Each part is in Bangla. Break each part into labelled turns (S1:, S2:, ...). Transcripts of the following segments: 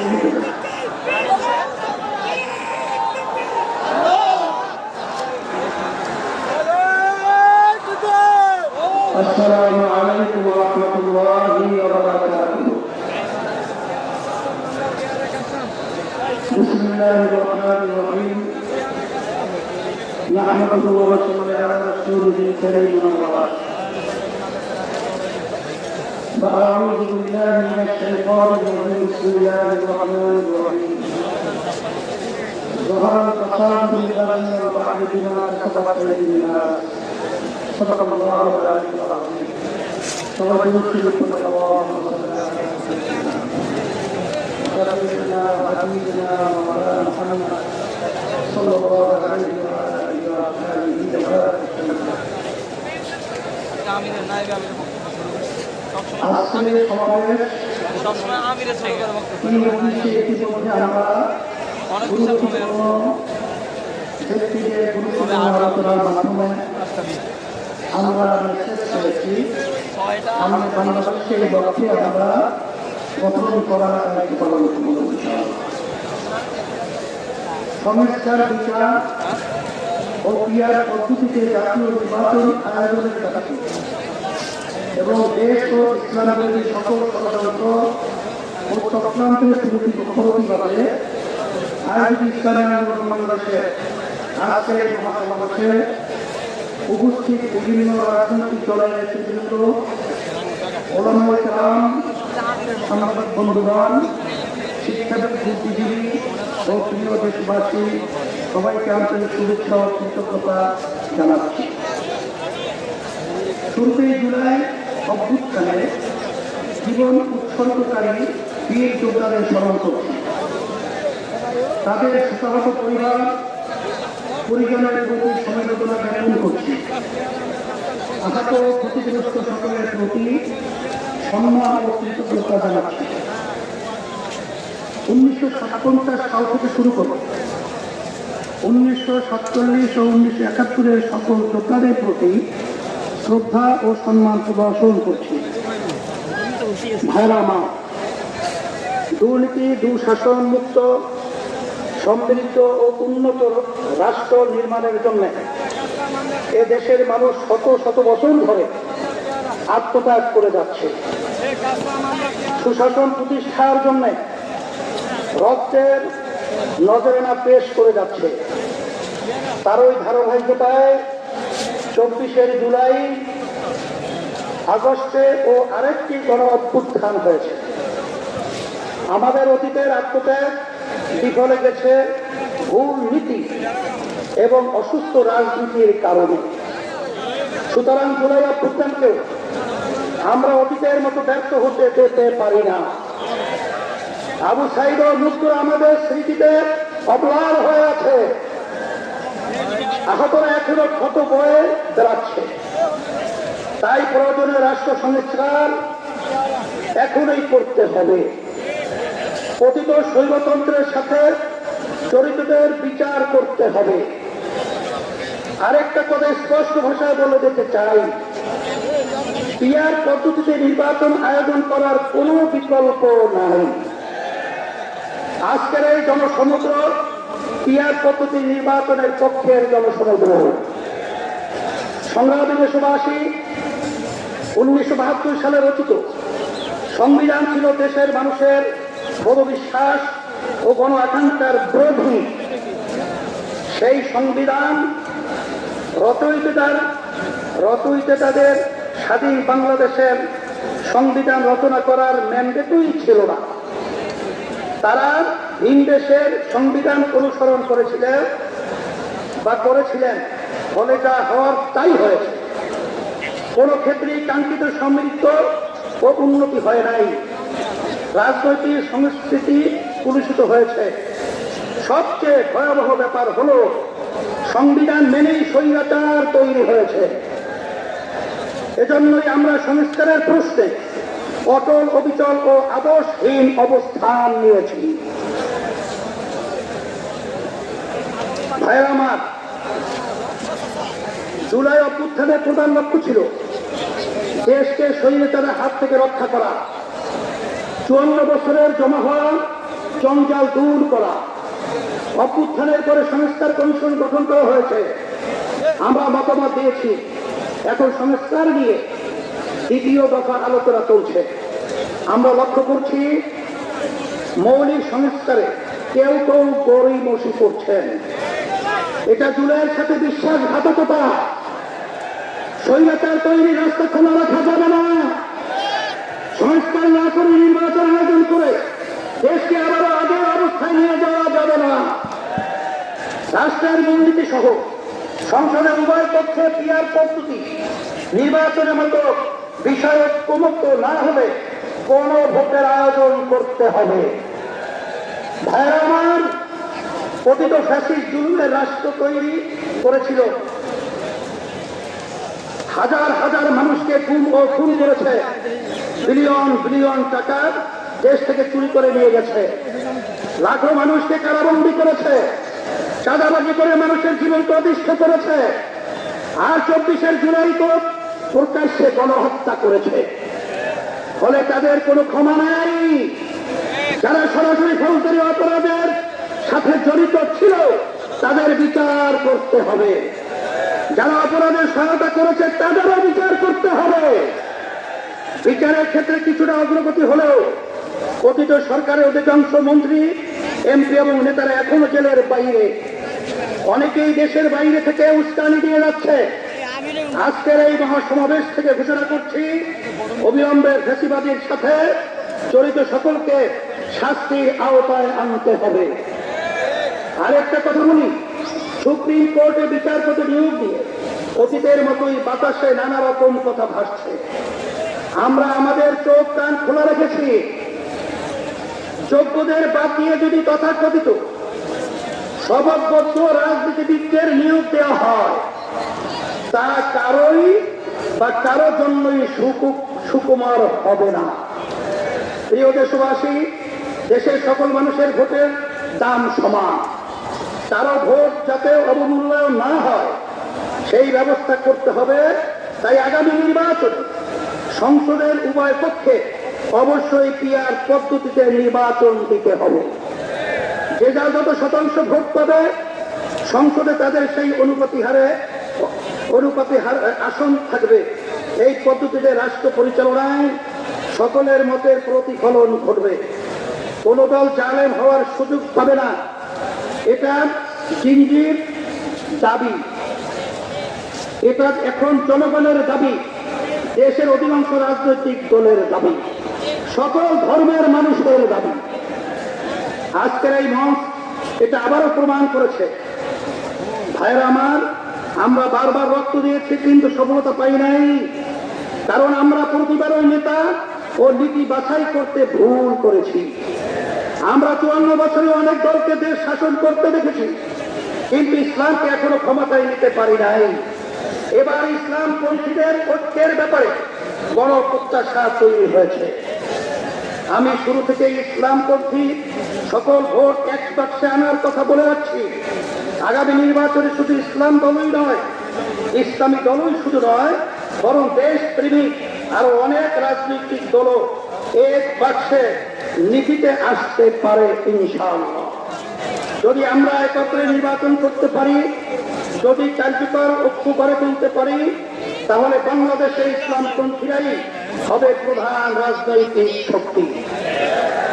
S1: السلام عليكم ورحمة الله وبركاته. بسم الله الرحمن الرحيم. نحمده ونصلي على رسوله الكريم الرحيم. فأعوذ بالله من الشيطان الرجيم. بسم الله الرحمن الرحيم. ظهر الفساد في البر والبحر بما كسبت أيدي الناس. صدق الله العلي العظيم. ويوصيكم الله سيدنا وحبيبنا ومولانا محمد صلى الله عليه وعلى اله واصحابه وسلم. আজকের সমাবেশ ইতিমধ্যে আমরা গুরুত্বপূর্ণ ব্যক্তিদের গুরুত্বপূর্ণ আলোচনার মাধ্যমে আমরা শেষ করেছি। আমাদের বাংলাদেশের লক্ষ্যে আমরা গঠন করার দায়িত্ব পালন করব। সমস্যার বিচার ও ক্রিয়ার পদ্ধতিতে জাতীয় নির্বাচন আয়োজনের দাবি এবং দেশ ও ইসলামী সকল ষড়যন্ত্র ও চক্রান্তের বিরুদ্ধে মুখোমুখিভাবে আয়োজিত ইসলামী আন্দোলন বাংলাদেশের আজকের মহাসমাবেশে উপস্থিত বিভিন্ন রাজনৈতিক দলের নেতৃবৃন্দ, ওলামায়ে কেরাম, সাংবাদিক বন্ধুগণ, শিক্ষাবিদ, বুদ্ধিজীবী ও প্রিয় দেশবাসী, সবাইকে আন্তরিক শুভেচ্ছা ও কৃতজ্ঞতা জানাচ্ছি। শুরুতেই জুলাই অভ্যুত্থানে জীবন উৎসর্গকারী বীর যোদ্ধাদের স্মরণ করছি। তাদের শোকাহত পরিজনের প্রতি সমবেদনা জ্ঞাপন করছি। আহত ক্ষতিগ্রস্ত সকলের প্রতি সম্মান ও কৃতজ্ঞতা জানাচ্ছি। 1957 সাল থেকে শুরু করে 1947 ও 1971 সকল যোদ্ধাদের প্রতি শ্রদ্ধা ও সম্মান প্রদর্শন করছি। ভাইরা আমার, দুর্নীতি দুঃশাসন মুক্ত সমৃদ্ধ ও উন্নত রাষ্ট্র নির্মাণের জন্য এ দেশের মানুষ শত শত বছর ধরে আত্মত্যাগ করে যাচ্ছে। সুশাসন প্রতিষ্ঠার জন্য রক্তের নজরানা পেশ করে যাচ্ছে। তারই ধারাবাহিকতায় 24শে জুলাই, আগস্টে ও আরেকটি গণ অভ্যুত্থান হয়েছে। আমাদের অতীতের আত্মত্যাগ বিফলে গেছে ভুল নীতি এবং অসুস্থ রাজনীতির কারণে। সুতরাং জুলাই অভ্যুত্থানকেও আমরা অতীতের মতো ব্যর্থ হতে যেতে পারি না। আবু সাঈদ ও মুক্ত আমাদের স্মৃতিতে অম্লান হয়ে আছে। আহতরা এখনো ক্ষত বয়ে বেড়াচ্ছে। তাই প্রয়োজনীয় রাষ্ট্র সংস্কার এখনই করতে হবে। পতিত শৈবতন্ত্রের সাথে জড়িতদের বিচার করতে হবে। আরেকটা কথা স্পষ্ট ভাষায় বলে দিতে চাই, পিআর পদ্ধতিতে নির্বাচন আয়োজন করার কোনো বিকল্প নাই। আজকের এই জনসমুদ্র পিআর পদ্ধতি নির্বাচনের পক্ষের জনসমুদ্র। সংগ্রামী দেশবাসী, 1972 সালে রচিত সংবিধান ছিল দেশের মানুষের বোধবিশ্বাস ও গণ আকাঙ্ক্ষার বিরোধী। সেই সংবিধান রচয়িতাদের স্বাধীন বাংলাদেশের সংবিধান রচনা করার ম্যান্ডেটই ছিল না। তারা ভিন দেশের সংবিধান অনুসরণ করেছিলেন, ফলে যা হওয়ার তাই হয়েছে। কোনো ক্ষেত্রেই কাঙ্ক্ষিত সমৃদ্ধ ও উন্নতি হয় নাই। রাজনৈতিক সংস্কৃতি কলুষিত হয়েছে। সবচেয়ে ভয়াবহ ব্যাপার হলো সংবিধান মেনেই স্বৈরাচার তৈরি হয়েছে। এজন্যই আমরা সংস্কারের প্রশ্নে অটল, অবিচল ও আদর্শহীন অবস্থান নিয়েছি। ভাইরা আমার, জুলাই অভ্যুত্থানের প্রধান লক্ষ্য ছিল দেশকে স্বৈরাচারের হাত থেকে রক্ষা করা। 54 বছরের জমা হওয়া জঞ্জাল দূর করা। অভ্যুত্থানের পরে সংস্কার কমিশন গঠন করা হয়েছে, আমরা মতামত দিয়েছি। এখন সংস্কার নিয়ে দ্বিতীয় দফা আলোচনা চলছে। আমরা লক্ষ্য করছি মৌলিক সংস্কারে কেউ কেউ গড়িমসি করছেন। এটা জুলাইয়ের সাথে বিশ্বাসঘাতকতা। স্বৈরাচার তৈরি রাস্তা খোলা রাখা যাবে না। সংস্কার না করে নির্বাচন আয়োজন করে দেশকে আবারও আগের অবস্থায় নিয়ে যাওয়া যাবে না। রাষ্ট্রের দুর্নীতি সহ সংসদের উভয় পক্ষে পিয়ার পদ্ধতি নির্বাচনের মতো বিষয় ঐক্যমুক্ত না হলে কোন ভোটের আয়োজন করতে হবে। ভাইরা আমার, পতিত ফ্যাসিস্ট জুলুমের রাষ্ট্র তৈরি করেছিল, হাজার হাজার মানুষকে গুম ও খুন করেছে, বিলিয়ন বিলিয়ন টাকা দেশ থেকে চুরি করে নিয়ে গেছে, লাখো মানুষকে কারাবন্দী করেছে, চাঁদাবাজি করে মানুষের জীবন প্রতিষ্ঠ করেছে, আর 24 জুলাই তো প্রকাশ্যে গণহত্যা করেছে। ফলে তাদের কোনো ক্ষমা নাই। যারা সরাসরি ফৌজদারি অপরাধের সাথে জড়িত ছিল তাদের বিচার করতে হবে। যারা অপরাধের সহায়তা করেছে তাদেরও বিচার করতে হবে। বিচারের ক্ষেত্রে কিছুটা অগ্রগতি হলেও কথিত সরকারের অধিকাংশ মন্ত্রী, এমপি এবং নেতারা এখনো জেলের বাইরে। অনেকেই দেশের বাইরে থেকে উস্কানি দিয়ে যাচ্ছে। আজকের এই মহাসমাবেশ থেকে ঘোষণা করছি, অবিলম্বে ফ্যাসিবাদীর সাথে জড়িত সকলকে শাস্তির আওতায় আনতে হবে। আরেকটা কথা বলি, সুপ্রিম কোর্টে বিচারপতি নিয়োগ দিয়ে অতীতের মতোই বাতাসে নানা রকম কথা ভাসছে। আমরা আমাদের চোখ কান খোলা রেখেছি। যোগ্যদের বাদ দিয়ে যদি তথাকথিত স্বভাববদ্ধ রাজনীতিবিদদের নিয়োগ দেওয়া হয়, তা কারোই বা কারো জন্যই সুকুমার হবে না। প্রিয় দেশবাসী, দেশের সকল মানুষের ভোটের দাম সমান। কারো ভোট যাতে অবমূল্যায়ন না হয় সেই ব্যবস্থা করতে হবে। তাই আগামী নির্বাচনে সংসদের উভয় পক্ষে অবশ্যই পিয়ার পদ্ধতিতে নির্বাচন দিতে হবে। যে যা যত শতাংশ ভোট পাবে সংসদে তাদের সেই অনুপাতি হারে আসন থাকবে। এই পদ্ধতিতে রাষ্ট্র পরিচালনায় সকলের মতের প্রতিফলন ঘটবে। কোন দল জালেম হওয়ার সুযোগ পাবে না। এটা জিঞ্জির দাবি, এটা এখন জনগণের দাবি, দেশের অধিকাংশ রাজনৈতিক দলের দাবি, সকল ধর্মের মানুষের দাবি। আজকের এই মঞ্চ এটা আবারও প্রমাণ করেছে। ভাইরা আমার, আমরা বারবার রক্ত দিয়েছি কিন্তু সফলতা পাই নাই, কারণ আমরা প্রতিবারই নেতা ও নীতি বাছাই করতে ভুল করেছি। আমরা 54 বছরে অনেক দলকে দেশ শাসন করতে দেখেছি, কিন্তু ইসলামকে এখনো ক্ষমতায় নিতে পারি নাই। এবার ইসলামপন্থীদের ঐক্যের ব্যাপারে বড় প্রত্যাশা তৈরি হয়েছে। আমি শুরু থেকে ইসলামপন্থী সকল ভোট এক বাক্সে আনার কথা বলে রাখছি। আগামী নির্বাচনে শুধু ইসলাম দলই নয়, ইসলামী দলই শুধু নয়, বরং দেশপ্রেমিক আরো অনেক রাজনৈতিক দলও এক বাক্সে নীতিতে আসতে পারে ইনশাআল্লাহ। যদি আমরা একত্রে নির্বাচন করতে পারি, যদি কার্যকর ঐক্য করে তুলতে পারি, তাহলে বাংলাদেশে ইসলামপন্থীরাই হবে প্রধান রাজনৈতিক শক্তি।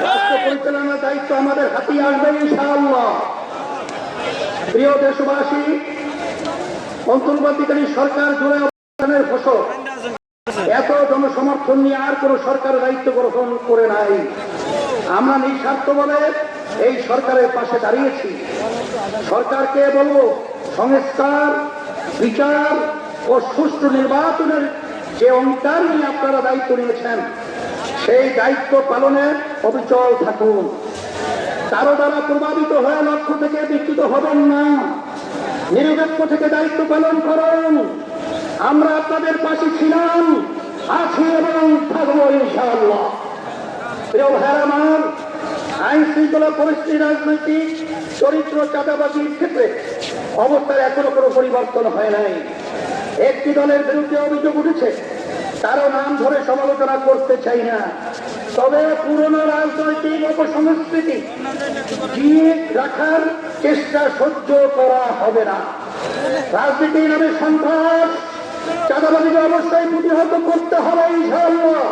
S1: রাষ্ট্র পরিচালনার দায়িত্ব আমাদের হাতে আসবে ইনশাআল্লাহ। প্রিয় দেশবাসী, অন্তর্বর্তীকালীন সরকার জুলাই অভ্যুত্থানের ফসল এত জনসমর্থন নিয়ে আর কোন সরকার দায়িত্ব গ্রহণ করে নাই। আমরা নিঃস্বার্থ বলে এই সরকারের পাশে দাঁড়িয়েছি। সরকারকে বলবো, সংস্কার, বিচার ও সুষ্ঠু নির্বাচনের যে অঙ্গীকার নিয়ে আপনারা দায়িত্ব নিয়েছেন, সেই দায়িত্ব পালনে অবিচল থাকুন। কারো দ্বারা প্রভাবিত হয়ে লক্ষ্য থেকে বিচ্যুত হবেন না। নিরপেক্ষ থেকে দায়িত্ব পালন করুন। আমরা আপনাদের পাশে ছিলাম, আছি এবং থাকবো ইনশাআল্লাহ। প্রিয় ভাইরা আমার, আইন শৃঙ্খলা পরিস্থিতি, রাজনৈতিক চরিত্র, চাঁদাবাজির ক্ষেত্রে অবস্থার এখনো কোনো পরিবর্তন হয় নাই। একটি দলের বিরুদ্ধে অভিযোগ উঠেছে, কারো নাম ধরে সমালোচনা করতে চাই না। তবে পুরনো রাজনৈতিক অপসংস্কৃতি জিয়ে রাখার চেষ্টা সহ্য করা হবে না। রাজনীতি নামে সন্ত্রাস চাঁদাবাজিকে অবশ্যই প্রতিহত করতে হবে ইনশাআল্লাহ।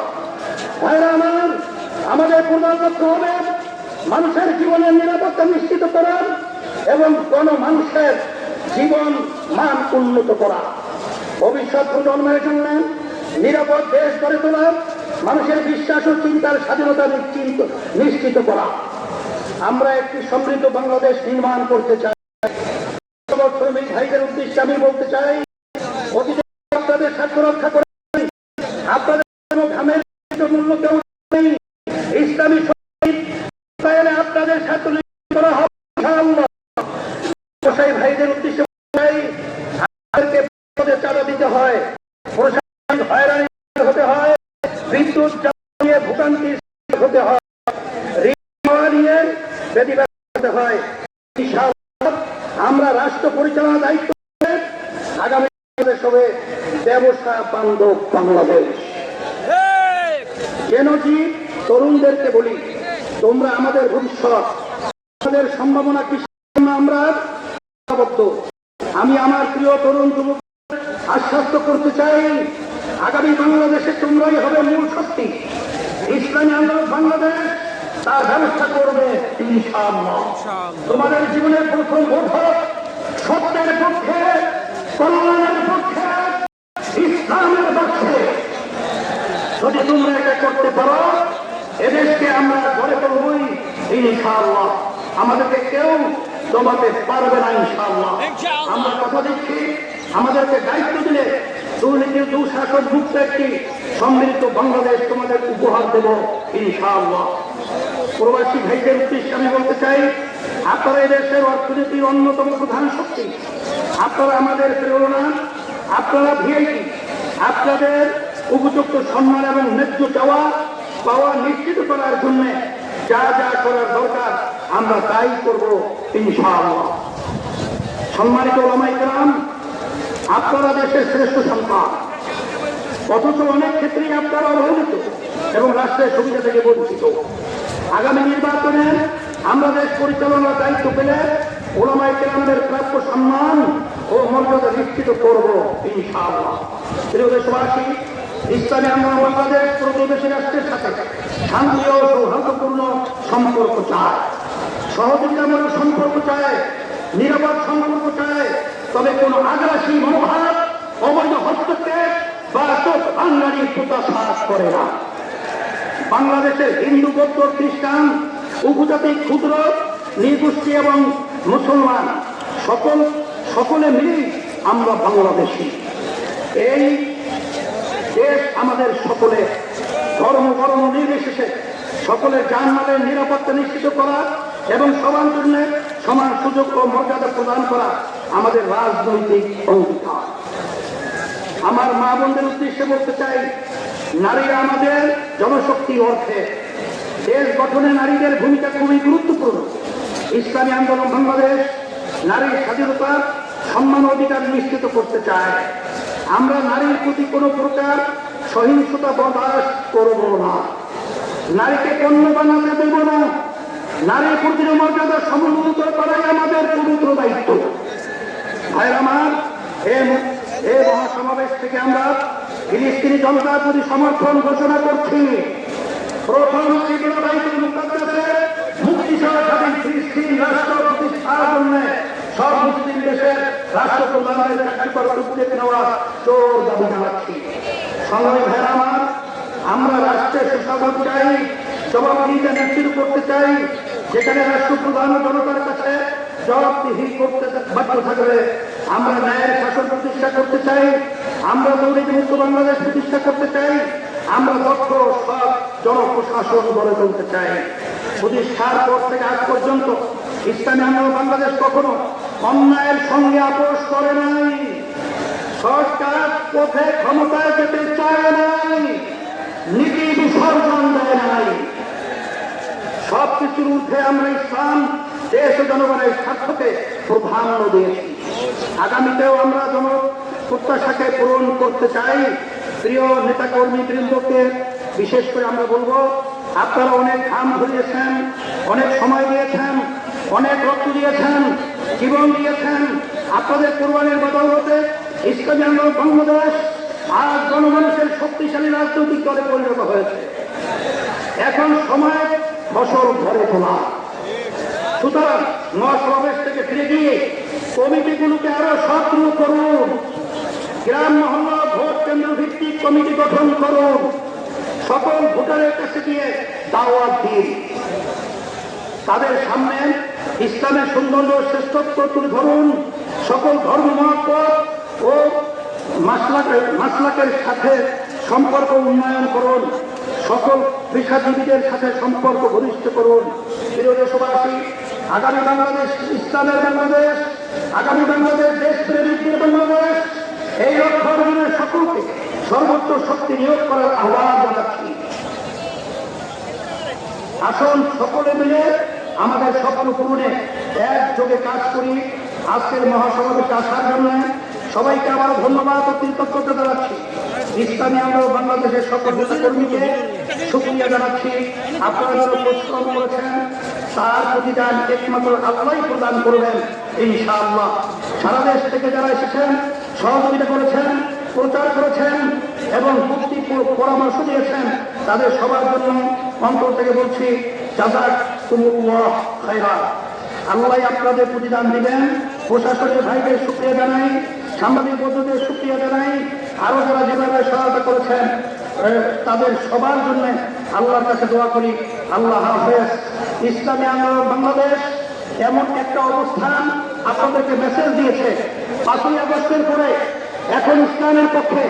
S1: ভাইরা আমার, আমাদের প্রধান লক্ষ্য হবে মানুষের জীবনের নিরাপত্তা নিশ্চিত করা এবং মানুষের জীবন মান উন্নত করা, ভবিষ্যৎ প্রজন্মের জন্য নিরাপদ দেশ গড়ে তোলা, মানুষের বিশ্বাস ও চিন্তার স্বাধীনতা নিশ্চিত করা। আমরা একটি সমৃদ্ধ বাংলাদেশ নির্মাণ করতে চাই। শ্রমিক ভাইদের উদ্দেশ্যে আমি বলতে চাই, অতীতে আপনাদের স্বার্থ রক্ষা করে আপনাদের ঘামের মূল্য কেউ নেই। ইসলামী আপনাদের স্বার্থ করা হবে ইনশাআল্লাহ। ব্যবসায়ী ভাইদের উদ্দেশ্যে আমাদেরকে চাঁদা দিতে হয়, প্রশাসনিক হয়রানি হতে হয়, বিদ্যুৎ নিয়ে ভোগান্তি হতে হয়, ঋণ নিয়ে ব্যতিব্যস্ত হতে হয়। ইনশাআল্লাহ আমরা রাষ্ট্র পরিচালনার দায়িত্ব আগামী হবে ব্যবসা বান্ধব বাংলাদেশ। জেনজি তরুণদেরকে বলি, তোমরা আমাদের ভবিষ্যৎ, আমাদের সম্ভাবনা কি আমরা বদ্ধ। আমি আমার প্রিয় তরুণ যুবক আশ্বস্ত করতে চাই, আগামী বাংলাদেশে তোমরাই হবে মূল শক্তি। ইসলামী আন্দোলন বাংলাদেশ তার ব্যবস্থা করবে ইনশাআল্লাহ। তোমাদের জীবনের প্রথম ভোট সত্যের পক্ষে, কল্যাণের পক্ষে, ইসলামের পক্ষে। যদি তোমরা এটা করতে পারো, এদেশকে আমরা গড়ে তুলবই ইনশাআল্লাহ। আমাদেরকে কেউ দমাতে পারবে না ইনশাআল্লাহ। আমরা কথা দিচ্ছি, আমাদেরকে দায়িত্ব দিলে দুর্নীতির দুঃশাসন মুক্ত একটি সমৃদ্ধ বাংলাদেশ তোমাদের উপহার দেব ইনশাআল্লাহ। প্রবাসী ভাইদের উদ্দেশ্যে আমি বলতে চাই, আপনারা এদেশের অর্থনীতির অন্যতম প্রধান শক্তি, আপনারা আমাদের প্রেরণা, আপনারা ভিআইপি। আপনাদের উপযুক্ত সম্মান এবং ন্যায্য পাওয়া নিশ্চিত করার জন্য যা যা করার দরকার আমরা তাই করব ইনশাআল্লাহ। সম্মানিত ওলামায়ে কেরাম, আপনারা দেশের শ্রেষ্ঠ সন্তান, অথচ অনেক ক্ষেত্রেই আপনারা অবহেলিত এবং রাষ্ট্রের সুবিধা থেকে বঞ্চিত। আগামী নির্বাচনে আমরা দেশ পরিচালনার দায়িত্ব পেলে ওলামায়ে কেরামদের প্রাপ্য সম্মান ও মর্যাদা নিশ্চিত করব ইনশাআল্লাহ। প্রিয় দেশবাসী, ইসলামী আন্দোলন বাংলাদেশ প্রতিবেশী রাষ্ট্রের সাথে শান্তি ও সৌহার্দ্যপূর্ণ সম্পর্ক চায়, সহযোগিতামূলক সম্পর্ক চায়, নিরাপদ সম্পর্ক চায়। তবে কোন আগ্রাসী মনোভাব, অবৈধ হস্তক্ষেপ বা চোখ বাঙালি প্রত্যাশা করে না। বাংলাদেশের হিন্দু, বৌদ্ধ, খ্রিস্টান, উপজাতি, ক্ষুদ্র নৃগোষ্ঠী এবং মুসলমান সকলে মিলেই আমরা বাংলাদেশী। এই দেশ আমাদের সকলে, ধর্ম বর্ণ নির্বিশেষে সকলের জানমালের নিরাপত্তা নিশ্চিত করা এবং সবার জন্য সমান সুযোগ ও মর্যাদা প্রদান করা আমাদের রাজনৈতিক অঙ্গীকার। আমার মা বোনদের উদ্দেশ্যে বলতে চাই, নারীরা আমাদের জনশক্তি অর্থে। দেশ গঠনে নারীদের ভূমিকা খুবই গুরুত্বপূর্ণ। ইসলামী আন্দোলন বাংলাদেশ নারীর স্বাধীনতা, সম্মান, অধিকার নিশ্চিত করতে চায়। আমরা নারীর প্রতি কোনো প্রকার সহিংসতা বরদাস্ত করব না, নারীকে পণ্য বানাতে দেব না। নারীর প্রতি মর্যাদা সমুন্নত করাই আমাদের পবিত্র দায়িত্ব। ভাইরা আমার, এই মহাসমাবেশ থেকে আমরা ফিলিস্তিনি জনতার প্রতি সমর্থন ঘোষণা করছি। প্রথম মুক্তিসহ স্বাধীন ফিলিস্তিন রাষ্ট্র প্রতিষ্ঠার জন্য সব মুসলিম দেশের রাষ্ট্রপ্রধানের কার্যকর উদ্যোগ নেওয়া জোর দাবি জানাচ্ছি। সংগ্রামী ভাইরা আমার, আমরা রাষ্ট্রের সুশাসন চাই, জবাবদিহিতা নিশ্চিত করতে চাই। যেখানে রাষ্ট্রপ্রধান জনতার কাছে জবাবদিহি করতে বাধ্য থাকবে, আমরা ন্যায়ের শাসন প্রতিষ্ঠা করতে চাই, আমরা দুর্নীতিমুক্ত বাংলাদেশ প্রতিষ্ঠা করতে চাই, আমরা দক্ষ সৎ জনপ্রশাসন গড়ে তুলতে চাই। প্রতিষ্ঠার পর থেকে আজ পর্যন্ত ইসলামী আন্দোলন বাংলাদেশ কখনো অন্যায়ের সঙ্গে আপোষ করে নাই, সরকার পথে ক্ষমতায় যেতে চায় নাই, নীতি বিসর্জন দেয় নাই। সবকিছুর ঊর্ধ্বে আমরা ইসলাম, দেশ ও জনগণের স্বার্থকে প্রাধান্য দিয়েছি। আগামীতেও আমরা প্রত্যাশাকে পূরণ করতে চাই। প্রিয় নেতাকর্মী বৃন্দকে বিশেষ করে আমরা বলবো, আপনারা অনেক ঘাম ঝরিয়েছেন, অনেক সময় দিয়েছেন, অনেক রক্ত দিয়েছেন, জীবন দিয়েছেন। আপনাদের কোরবানির বদৌলতে ইসলামী আন্দোলন বাংলাদেশ আজ জনমানুষের শক্তিশালী রাজনৈতিক দলে পরিণত হয়েছে। এখন সময় ফসল ঘরে তোলা। সুতরাং মহাসমাবেশ থেকে ফিরে গিয়ে কমিটিগুলোকে আরো সক্রিয় করুন, গ্রাম মহল্লা ভোট কেন্দ্র ভিত্তিক কমিটি গঠন করুন, সকল ভোটারের কাছে গিয়ে দাওয়াত দিন, তাদের সামনে ইসলামের সৌন্দর্য শ্রেষ্ঠত্ব তুলে ধরুন, সকল ধর্ম মত ও মাসলাকের সাথে সম্পর্ক উন্নয়ন করুন, সকল পেশাজীবীদের সাথে সম্পর্ক ঘনিষ্ঠ করুন। প্রিয় দেশবাসী, আগামী বাংলাদেশ ইসলামের বাংলাদেশ, আগামী বাংলাদেশ দেশপ্রেমিকদের বাংলাদেশ, এই লক্ষ্য অর্জনের সকলকে সর্বোচ্চ শক্তি নিয়োগ করার আহ্বান জানাচ্ছি। আসুন সকলে মিলে আমাদের স্বপ্ন পূরণে একযোগে কাজ করি। আজকের মহাসমাবেশে আসার জন্য সবাইকে আবার ধন্যবাদ ও কৃতজ্ঞতা জানাচ্ছি। ইসলামী আন্দোলন বাংলাদেশের সকল নেতাকর্মীকে শুকরিয়া জানাচ্ছি। আপনারা যারা পরিশ্রম করেছেন তার প্রতিদান একমাত্র আল্লাহই প্রদান করবেন ইনশাআল্লাহ। সারা দেশ থেকে যারা এসেছেন, সহযোগিতা করেছেন, প্রচার করেছেন এবং বুদ্ধি পরামর্শ দিয়েছেন, তাদের সবার জন্য অন্তর থেকে বলছি জাযাকুমুল্লাহ খায়রান। আল্লাহ আপনাদের প্রতিদান দিবেন। প্রশাসনের ভাইদের শুকরিয়া জানাই, সাংবাদিক বন্ধুদের শুকরিয়া জানাই, আরো যারা যেভাবে সহায়তা করেছেন তাদের সবার জন্য আল্লাহর কাছে দোয়া করি। আল্লাহ হাফেজ। ইসলামী আন্দোলন বাংলাদেশ এমন একটা অবস্থান আপনাদেরকে মেসেজ দিয়েছে, 5ই আগস্টের পরে এখন ইসলামের পক্ষে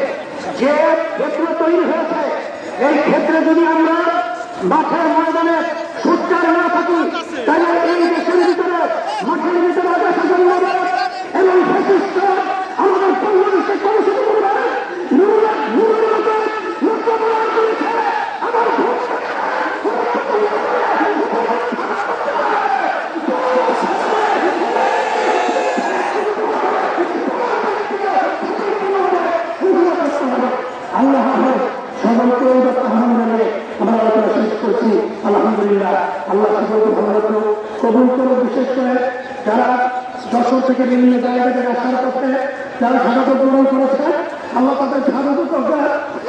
S1: যে ক্ষেত্র তৈরি হয়েছে, এই ক্ষেত্রে যদি আমরা মাঠের ময়দানে সোচ্চার না থাকি, তাহলে এই দেশের ভিতরে মাঠের ভিতরে এবং আমাদের বাংলাদেশে কলুষিত করবে। আল্লাহ সকলকে আমরা আলোচনা শেষ করছি। আলহামদুলিল্লাহ, আল্লাহ সকলকে ভালো কবুল করে। বিশেষ করে যারা যশোর থেকে বিভিন্ন জায়গা থেকে আসার পথে যারা স্বাগত গ্রহণ করেছে, আল্লাহ তাদের স্বাগত করবে,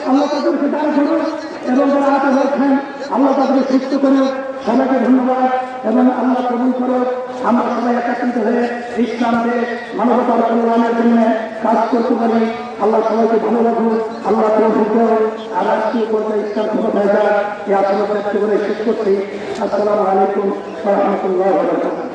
S1: আল্লাহ তাদেরকে দান করুন এবং যারা আহত হয়েছেন আল্লাহ তাদেরকে সুস্থ করুন। সবাইকে ধন্যবাদ এবং আল্লাহ কবুল করুন। আমরা সবাই একত্রিত হয়ে ইসলাম দেশ মানবতার কল্যাণের জন্য কাজ করতে পারি। আল্লাহ সবাইকে ভালো রাখুন। আল্লাহ তৌফিক দেন। আর রাষ্ট্রীয় পর্যায়ে ইসলাম ক্ষমতায় যায় এই আশীর্বাদ ব্যক্ত করে শেষ করছি। আসসালামু আলাইকুম ওয়া রাহমাতুল্লাহি ওয়া বারাকাতুহু।